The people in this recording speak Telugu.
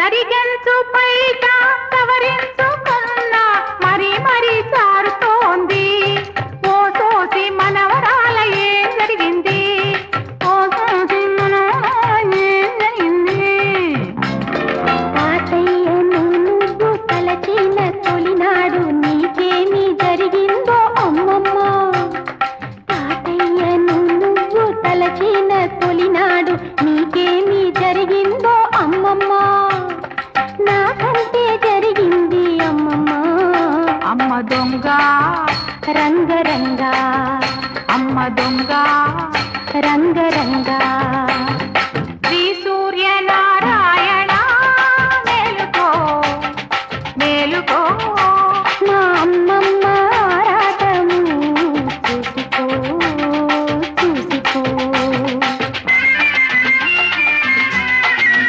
కరిగంచు పైట సవరించుకున్నా మరి మరి చారుతోంది ఓ సోసి మనవరాల ఏం జరిగింది ఓ సోసి మనవరాల ఏం జరిగింది తాతయ్య నువ్వు తలచిన తొలినాడు నీకేమి జరిగిందో అమ్మమ్మ తాతయ్య నువ్వు తలచిన తొలినాడు నీకేమి జరిగిందో అమ్మమ్మ నాకంటే జరిగింది అమ్మమ్మ అమ్మ దొంగ రంగ